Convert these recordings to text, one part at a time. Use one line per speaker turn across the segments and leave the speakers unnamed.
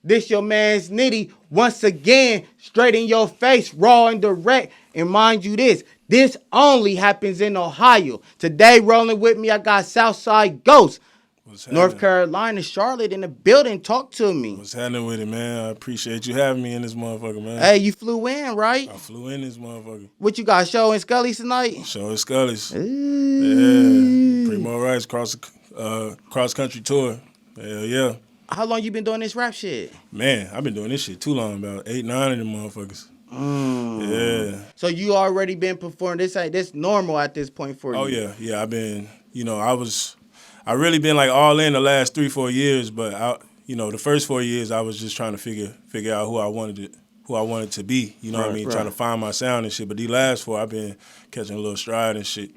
This your man's Nitty once again, straight in your face, raw and direct. And mind you this only happens in Ohio. Today, rolling with me, I got Southside Gauxst,
What's
North
happening?
Carolina, Charlotte in the building. Talk to me.
What's happening with it, man? I appreciate you having me in this motherfucker, man.
Hey, you flew in, right?
I flew in this motherfucker.
What you got, show in Scully tonight?
Show is Scully's. Yeah.
Ooh.
Primo Rice cross country tour. Hell yeah.
How long you been doing this rap shit?
Man, I've been doing this shit too long, about 8, 9 of them motherfuckers. Yeah.
So you already been performing this normal at this point for you?
Oh yeah, yeah. I've been, I really been like all in the last 3, 4 years, but the first 4 years I was just trying to figure out who I wanted to be. You know what I mean?
Right.
Trying to find my sound and shit. But these last 4, I've been catching a little stride and shit.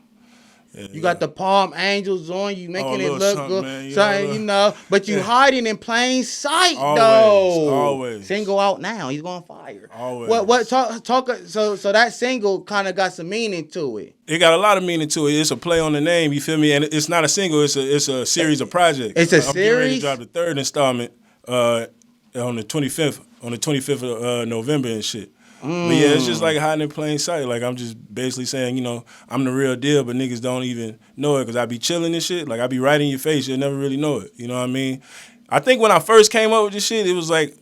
Yeah,
You got the Palm Angels on you, making it
little
look
something,
good.
man,
But you
yeah.
hiding in plain sight,
Always,
though.
always.
Single out now, he's going fire.
Always.
What talk? So that single kind of got some meaning to it.
It got a lot of meaning to it. It's a play on the name, you feel me? And it's not a single. It's a series of projects.
It's a
I'm getting ready to
series?
drop the 3rd installment on the 25th of November and shit. But yeah, it's just like hiding in plain sight. Like I'm just basically saying, I'm the real deal, but niggas don't even know it because I be chilling and shit. Like I be right in your face, you'll never really know it. You know what I mean? I think when I first came up with this shit, it was like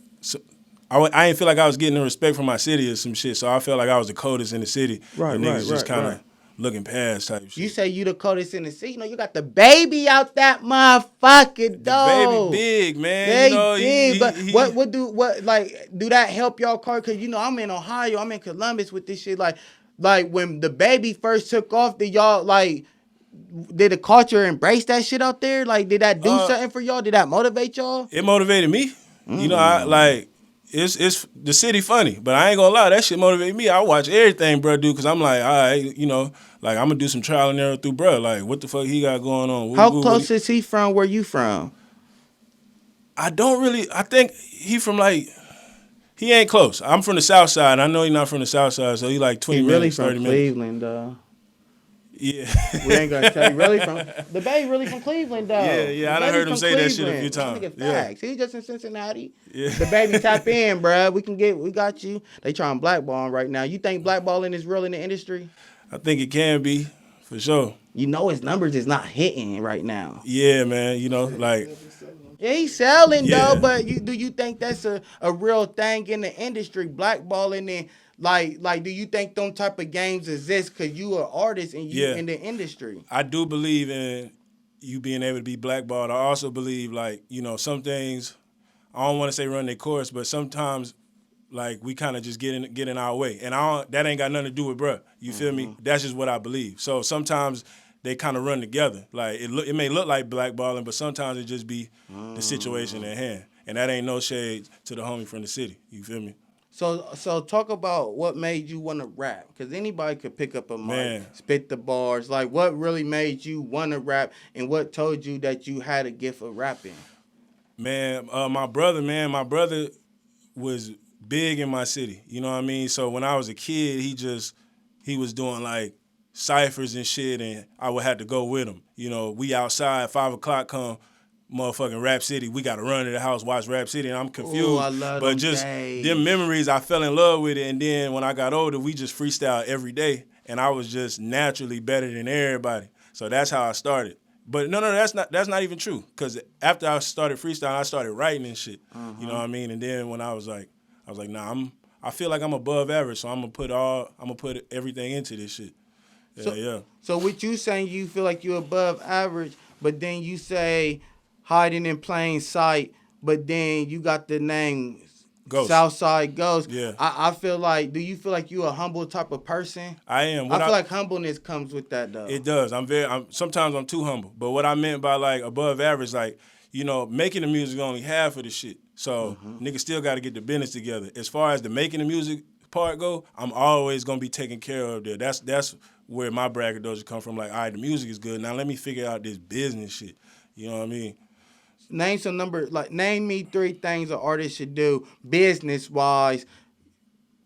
I didn't feel like I was getting the respect from my city or some shit. So I felt like I was the coldest in the city.
Right,
and niggas just kind of
right.
looking past type shit.
You say you the coldest in the city. You get the baby out that motherfucker, dog.
Baby big, man.
They big, but what do that help y'all car? Cause I'm in Ohio, I'm in Columbus with this shit. Like when the baby first took off, did the culture embrace that shit out there? Like, did that do something for y'all? Did that motivate y'all?
It motivated me. It's the city funny, but I ain't gonna lie, that shit motivated me. I watch everything bro do, cause I'm like, all right, like I'm gonna do some trial and error through bro. Like, what the fuck he got going on?
How close is he from where you from?
I think he from like, he ain't close. I'm from the Southside. I know he not from the Southside, so he like 20
He really
minutes,
from
30 minutes.
Cleveland, though.
Yeah.
We ain't gonna tell you really from the Bay. Really from Cleveland, though.
Yeah. I done heard him say that shit a few times.
Nigga,
Yeah.
facts. He just in Cincinnati.
Yeah.
The baby tap in, bruh. We got you. They trying blackball right now. You think blackballing is real in the industry?
I think it can be, for sure.
His numbers is not hitting right now.
Yeah, man. Like.
Yeah, he's selling
Yeah.
though, but do you think that's a real thing in the industry, blackballing and like do you think them type of games exist because you are artist and you in the industry?
I do believe in you being able to be blackballed. I also believe some things, I don't want to say run their course, but sometimes like we kind of just get in our way, and that ain't got nothing to do with bruh. You feel me? That's just what I believe. So sometimes they kind of run together. Like it may look like blackballing, but sometimes it just be the situation at hand, and that ain't no shade to the homie from the city. You feel me?
So talk about what made you want to rap, because anybody could pick up a mic,
Man.
spit the bars. Like what really made you want to rap, and what told you that you had a gift of rapping?
Man, my brother was big in my city. You know what I mean? So when I was a kid, he was doing like ciphers and shit, and I would have to go with him. We outside, 5 o'clock come, motherfucking Rap City. We got to run to the house, watch Rap City, and I'm confused.
Ooh, I love
but
them
just
days.
them memories, I fell in love with it. And then when I got older, we just freestyle every day, and I was just naturally better than everybody. So that's how I started. But no, that's not even true. Cause after I started freestyling, I started writing and shit. You know what I mean? And then when I was like, nah, I feel like I'm above average, so I'm gonna put everything into this shit. Yeah.
So what you saying, you feel like you're above average, but then you say hiding in plain sight, but then you got the name
Gauxst.
Southside Gauxst.
Yeah.
I feel like, do you feel like you're a humble type of person?
I am.
I feel like humbleness comes with that, though.
It does. Sometimes I'm too humble. But what I meant by like above average, like, making the music only half of the shit. So niggas still got to get the business together. As far as the making the music part go, I'm always gonna be taken care of there. That's where my braggadocious come from. Like, all right, the music is good. Now let me figure out this business shit. You know what I mean?
Name me 3 things an artist should do business wise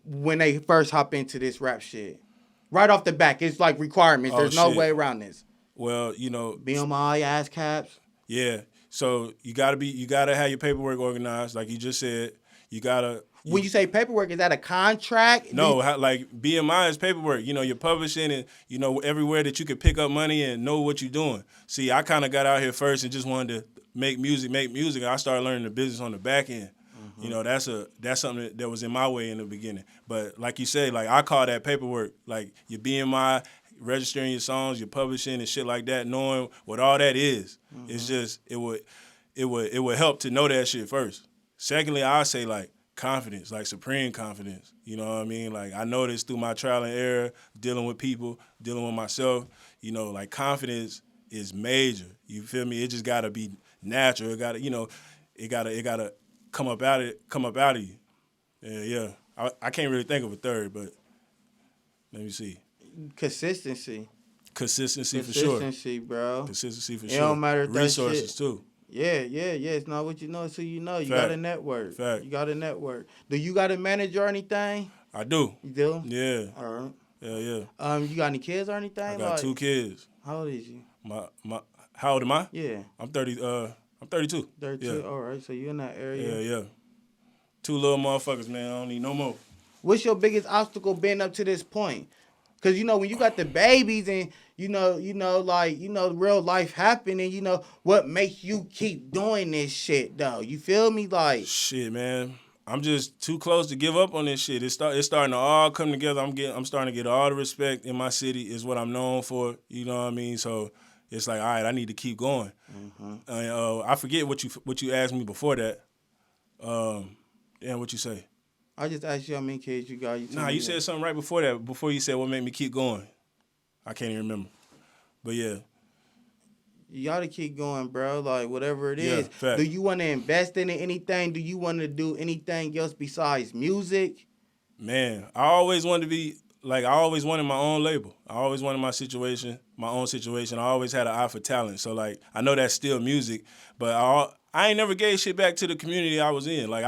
when they first hop into this rap shit. Right off the back, it's like requirements. There's no way around this.
Well,
Be on my ass caps.
Yeah. So you gotta have your paperwork organized, like you just said. You gotta.
When you say paperwork, is that a contract?
No, like BMI is paperwork. You know, you're publishing and, you know, everywhere that you could pick up money and know what you're doing. See, I kind of got out here first and just wanted to make music. And I started learning the business on the back end. Mm-hmm. You know, that's something that was in my way in the beginning. But like you say, like I call that paperwork. Like your BMI, registering your songs, your publishing and shit like that, knowing what all that is. Mm-hmm. It's just, it would help to know that shit first. Secondly, I say like, confidence, like supreme confidence. You know what I mean? Like I noticed through my trial and error, dealing with people, dealing with myself, you know, like confidence is major. You feel me? It just gotta be natural. It gotta, you know, it gotta come up out of you. Yeah. I can't really think of a third, but let me see.
Consistency
for sure.
Consistency, bro.
Consistency for
it
sure.
It don't matter if
resources too.
Yeah. It's not what you know, it's who you know. You
Fact.
got a network.
Fact.
You got a network. Do you got a manager or anything?
I do.
You do?
Yeah.
All right.
Yeah.
You got any kids or anything?
I got 2 kids.
How old is you?
How old am I?
Yeah.
I'm 30. I'm 32.
32.
Yeah.
All right. So you in that area?
Yeah. 2 little motherfuckers, man. I don't need no more.
What's your biggest obstacle been up to this point? Because, you know, when you got the babies and, real life happening, you know, what makes you keep doing this shit, though? You feel me? Like,
shit, man. I'm just too close to give up on this shit. It's starting to all come together. I'm starting to get all the respect in my city is what I'm known for. You know what I mean? So it's like, all right, I need to keep going. Mm-hmm. I forget what you asked me before that. What you say?
I just asked you how many kids you got.
You said something right before that. Before you said what made me keep going. I can't even remember. But yeah.
You gotta keep going, bro. Like, whatever it is.
Fact.
Do you want to invest in anything? Do you want to do anything else besides music?
Man, I always wanted my own label. I always wanted my own situation. I always had an eye for talent. So, like, I know that's still music, but I ain't never gave shit back to the community I was in. Like,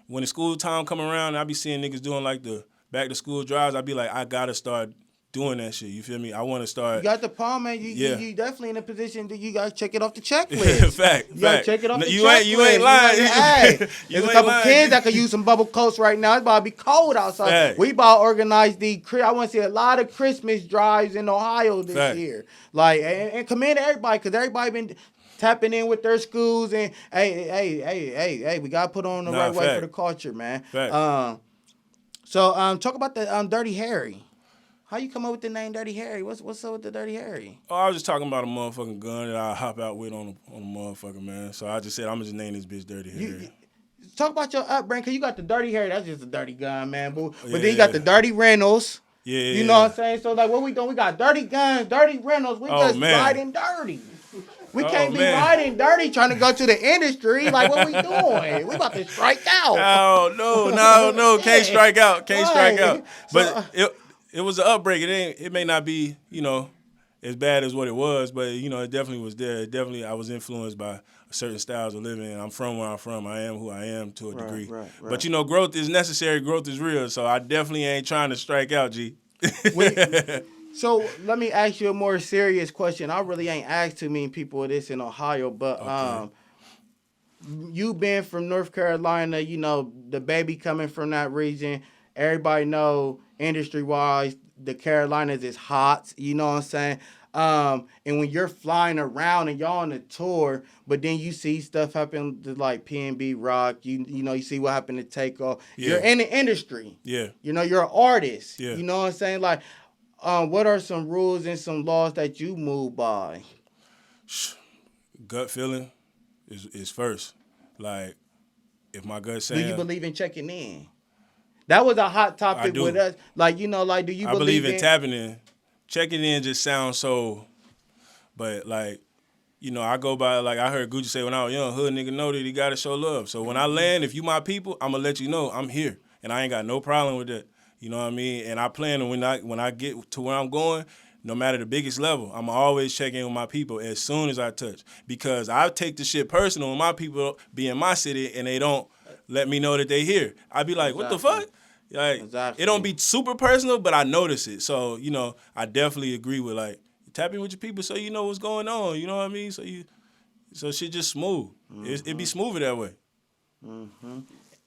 when the school time come around, I be seeing niggas doing, like, the back-to-school drives. I be like, I gotta start doing that shit. You feel me? I want to start.
You got the palm, man. You definitely in a position that you got to check it off the checklist.
Fact.
You got to check it off the
you
checklist.
You ain't lying.
Hey, there's a couple kids that could use some bubble coats right now. It's about to be cold outside.
Fact.
We about to organize I want to see a lot of Christmas drives in Ohio this year. Like, and commend everybody because everybody been tapping in with their schools and hey, we got to put on the right way for the culture, man. So talk about the Dirty Harry. How you come up with the name Dirty Harry? What's up with the Dirty Harry?
Oh, I was just talking about a motherfucking gun that I hop out with on a motherfucker, man. So I just said I'm gonna just name this bitch Dirty Harry.
Talk about your upbringing, cause you got the Dirty Harry. That's just a dirty gun, man. But then you got the Dirty Reynolds.
Yeah.
You know what I'm saying? So like, what we doing? We got dirty guns, dirty Reynolds. We just riding dirty. We can't be riding dirty trying to go to the industry. Like, what we doing? We about to strike out.
Oh, no. Can't strike out. But it was an upbreak. It may not be, you know, as bad as what it was, but, you know, it definitely was there. I was influenced by certain styles of living. I'm from where I'm from. I am who I am to a degree.
Right.
But, you know, growth is necessary. Growth is real. So I definitely ain't trying to strike out, G.
So let me ask you a more serious question. I really ain't asked too many people this in Ohio, but you being from North Carolina, you know, the baby coming from that region, everybody know industry-wise, the Carolinas is hot, you know what I'm saying? And when you're flying around and y'all on a tour, but then you see stuff happen to like PNB Rock, you know, you see what happened to Takeoff. Yeah. You're in the industry.
Yeah.
You know, you're an artist.
Yeah.
You know what I'm saying? Like, what are some rules and some laws that you move by?
Gut feeling is first. Like, if my gut saying...
Do you believe in checking in? That was a hot topic with us. Like, you know, like, do you believe
in tapping in? Checking in just sounds so... But, like, you know, I go by, like, I heard Gucci say when I was young, hood nigga know that he got to show love. So when I land, if you my people, I'm going to let you know I'm here. And I ain't got no problem with that. You know what I mean? And I plan on when I get to where I'm going, no matter the biggest level, I'm always check in with my people as soon as I touch. Because I take the shit personal when my people be in my city and they don't let me know that they here. I be like, what the fuck? Like, It don't be super personal, but I notice it. So, you know, I definitely agree with, like, tap in with your people so you know what's going on. You know what I mean? So you So shit just smooth. It be smoother that way.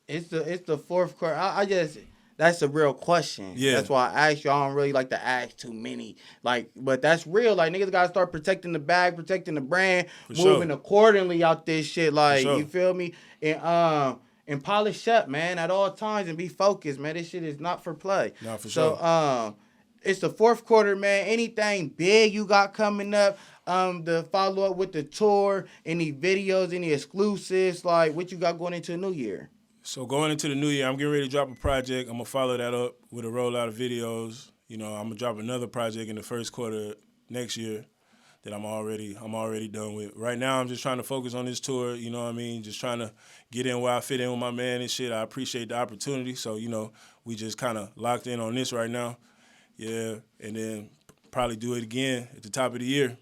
It's the fourth quarter. I just that's a real question.
Yeah.
That's why I ask you. I don't really like to ask too many. Like, but that's real. Like niggas gotta start protecting the bag, protecting the brand,
For
moving
sure.
accordingly out this shit. Like,
sure.
you feel me? And polish up, man, at all times and be focused, man. This shit is not for play.
Nah, for
So,
sure.
it's the fourth quarter, man. Anything big you got coming up? The follow up with the tour, any videos, any exclusives, like what you got going into the new year?
So going into the new year, I'm getting ready to drop a project. I'm gonna follow that up with a rollout of videos. You know, I'm gonna drop another project in the first quarter next year that I'm already done with. Right now, I'm just trying to focus on this tour. You know what I mean? Just trying to get in where I fit in with my man and shit. I appreciate the opportunity. So you know, we just kind of locked in on this right now. Yeah, and then probably do it again at the top of the year.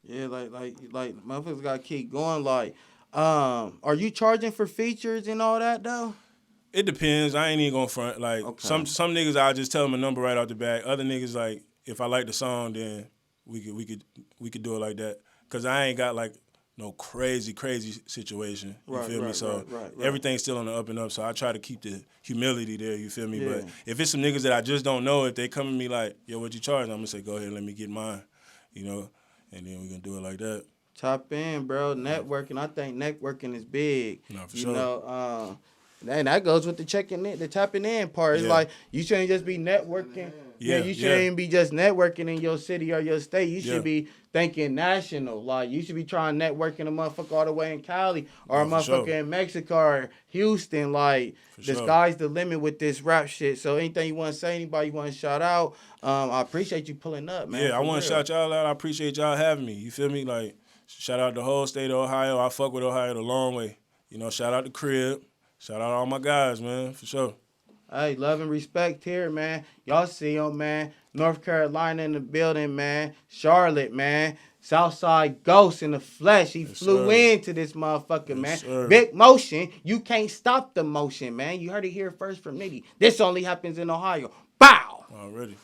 Yeah, like motherfuckers gotta keep going. Like, are you charging for features and all that though?
It depends. I ain't even gonna front. Like
Okay.
some niggas, I'll just tell them a number right out the bat. Other niggas, like if I like the song, then we could do it like that. Cause I ain't got like no crazy situation. You feel me? So
right.
everything's still on the up and up. So I try to keep the humility there. You feel me?
Yeah.
But if it's some niggas that I just don't know, if they come at me like, yo, what you charge? I'm gonna say, go ahead, let me get mine. You know, and then we gonna do it like that.
Tap in, bro. Networking. I think networking is big.
Nah, for
you
sure.
know, and that goes with the checking in, the tapping in part. It's like you shouldn't just be networking. Yeah, you shouldn't be just networking in your city or your state. You should be thinking national. Like you should be trying networking a motherfucker all the way in Cali or a motherfucker in Mexico or Houston. Like the sky's the limit with this rap shit. So anything you want to say, anybody you want to shout out, I appreciate you pulling up, man.
Yeah, I want to shout y'all out. I appreciate y'all having me. You feel me? Like shout out the whole state of Ohio. I fuck with Ohio the long way. You know, shout out the crib. Shout out all my guys, man, for sure.
Hey, love and respect here, man. Y'all see him, man. North Carolina in the building, man. Charlotte, man. Southside Gauxst in the flesh. He flew into this motherfucker, man.
Sir.
Big motion. You can't stop the motion, man. You heard it here first from Nitty. This only happens in Ohio. Bow.
Already.